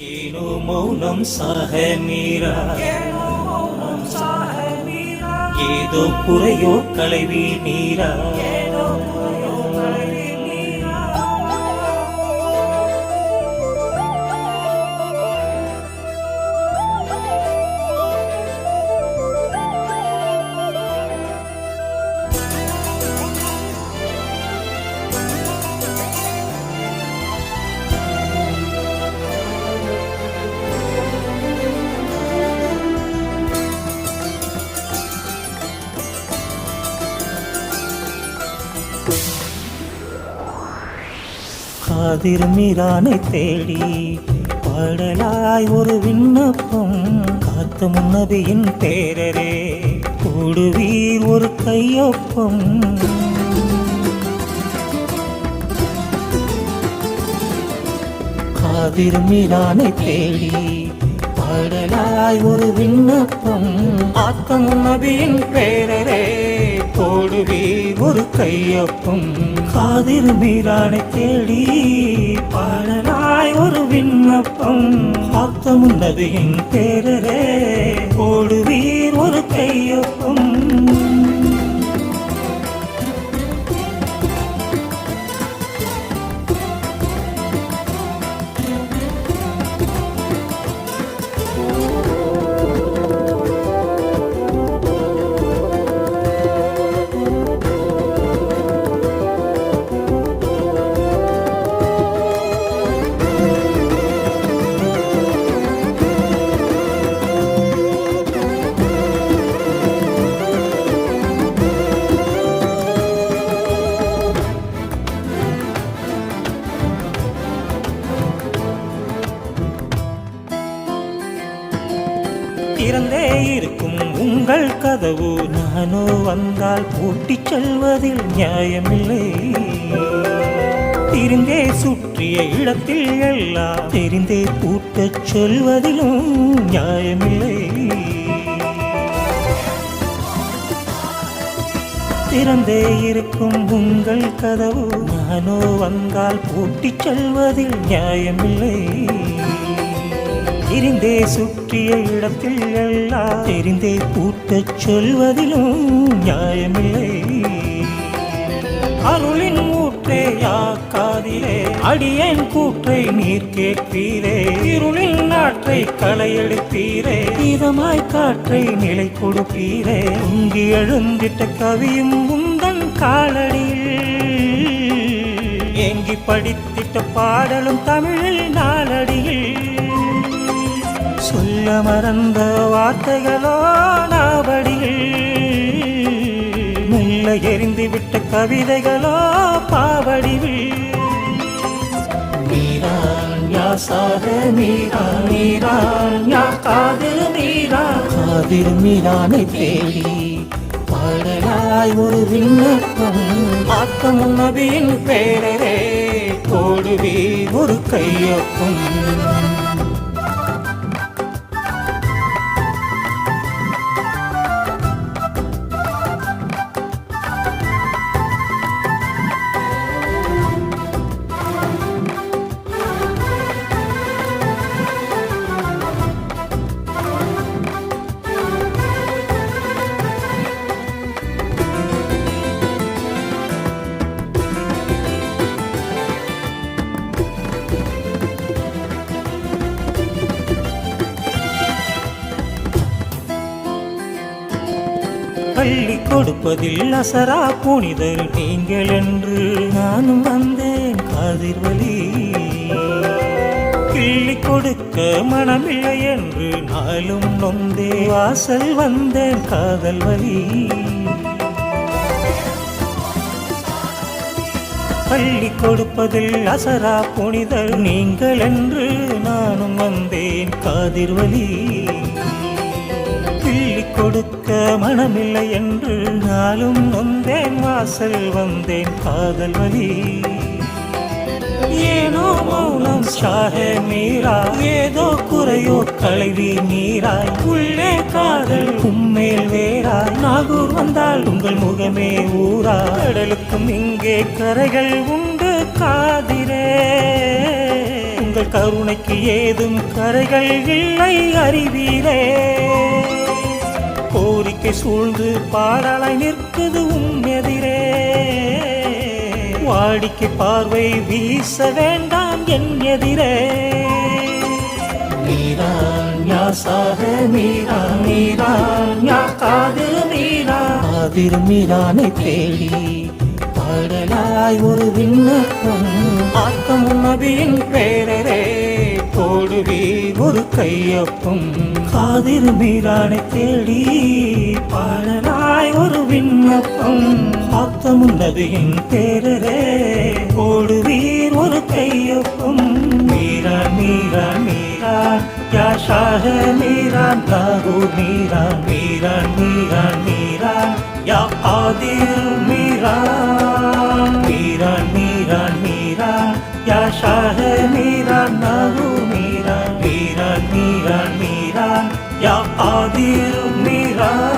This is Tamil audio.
ஏனோ மௌனம் சாக மீரா, ஏதோ குறையோ களைவி நீரா. காதிர் மீரானை தேடி பாடலாய் ஒரு விண்ணப்பம், காத்த முன்னபியின் பேரரே கூடுவீர் ஒரு கையொப்பம். காதிர் மீரானை தேடி பாடலாய் ஒரு விண்ணப்பம், காத்த முன்னபியின் பேரரே போடுவீர் ஒரு கையொப்பம். காதிர் மீரானை தேடி பாடலாய் ஒரு விண்ணப்பம், காத்த முன்னபியின் பேரரே போடுவீர் ஒரு கையொப்பம். திறந்தே இருக்கும் உங்கள் கதவு, நானோ வந்தால் பூட்டிச் செல்வதில் நியாயமில்லை. தெரிந்தே சுற்றிய இடத்தில் எல்லாம் தெரிந்தே பூட்டச் சொல்வதிலும் நியாயமில்லை. திறந்தே இருக்கும் உங்கள் கதவு, நானோ வந்தால் பூட்டிச் செல்வதில் நியாயமில்லை. தெரிந்தே சுற்றிய இடத்தில் எல்லாம் தெரிந்தே பூட்டச் சொல்வதிலும் நியாயமில்லை. அருளின் ஊற்றே யாக்காதிலே அடியேன் கூற்றை நீர் கேட்பீரே, இருளின் நாற்றை களையெடுப்பீரே, இதமாய் காற்றை நிலை கொடுப்பீரே. உங்கி எழுந்திட்ட கவியும் உந்தன் காலடியில், ஏங்கி படித்திட்ட பாடலும் தமிழில் நாளடியில். சொல்ல மறந்த வார்த்தைகளோ நாவடியில், மெல்ல எரிந்து விட்ட கவிதைகளோ பாவடிவில். மீரான் யா சாக மீரா, மீரான் யா காதிர் மீரா. காதிர் மீரானை தேடி பாடலாய் ஒரு விண்ணப்பம், காத்த முன்னபியின் பேரரே போடுவீர் ஒரு கையொப்பம். பள்ளி கொடுப்பதில் அசரா புனிதர் நீங்கள் என்று நானும் வந்தேன் காதிர் வலி. கிள்ளி கொடுக்க மனமில்லை என்று நாளும் நொந்தே வாசல் வந்தேன் காதல் வலி. பள்ளி கொடுப்பதில் அசரா புனிதர் நீங்கள் என்று நானும் வந்தேன் காதிர் வலி. கொடுக்க மனமில்லை என்று நாளும் நொந்தேன் வாசல் வந்தேன் காதல் வலி. ஏனோ மௌனம் சாக மீரா, ஏதோ குறையோ களைவி நீராய். உள்ளே காதல் உம்மேல் வேறாய், நாகூர் வந்தால் உங்கள் முகமே ஊரா. கடலுக்கும் இங்கே கரைகள் உண்டு காதிரே, எங்கள் கருணைக்கு ஏதும் கரைகள் இல்லை அறிவீரே. கோரிக்கை சூழ்ந்து பாடலாய் நிற்குது எதிரே. வாடிக்கை பார்வை வீச வேண்டாம் என் எதிரே. மீரான் யா சாக மீரான், மீரான் யா காதிர் மீரான். காதிர் மீரானை தேடி பாடலாய் ஒரு விண்ணப்பம். ஆக்கம் நபியின் பேரரே போடுவி ஒரு கையொப்பம். காதிர் மீரானை தேடி பாடலாய் ஒரு விண்ணப்பம். ஆக்கம் நபியின் பேரரே போடுவீர் ஒரு கையொப்பம். மீரான் மீரான் மீரான் யா ஷாஹ மீரான் தாகூர் மீரான். மீரான் மீரான் மீரான் யா காதிர் மீரான். மீரான் மீரான் மீரான் யா ஷாஹ மீரான் தாகூர் மீரான். மீரான் மீரான் மீரான் யா காதிர் மீரான்.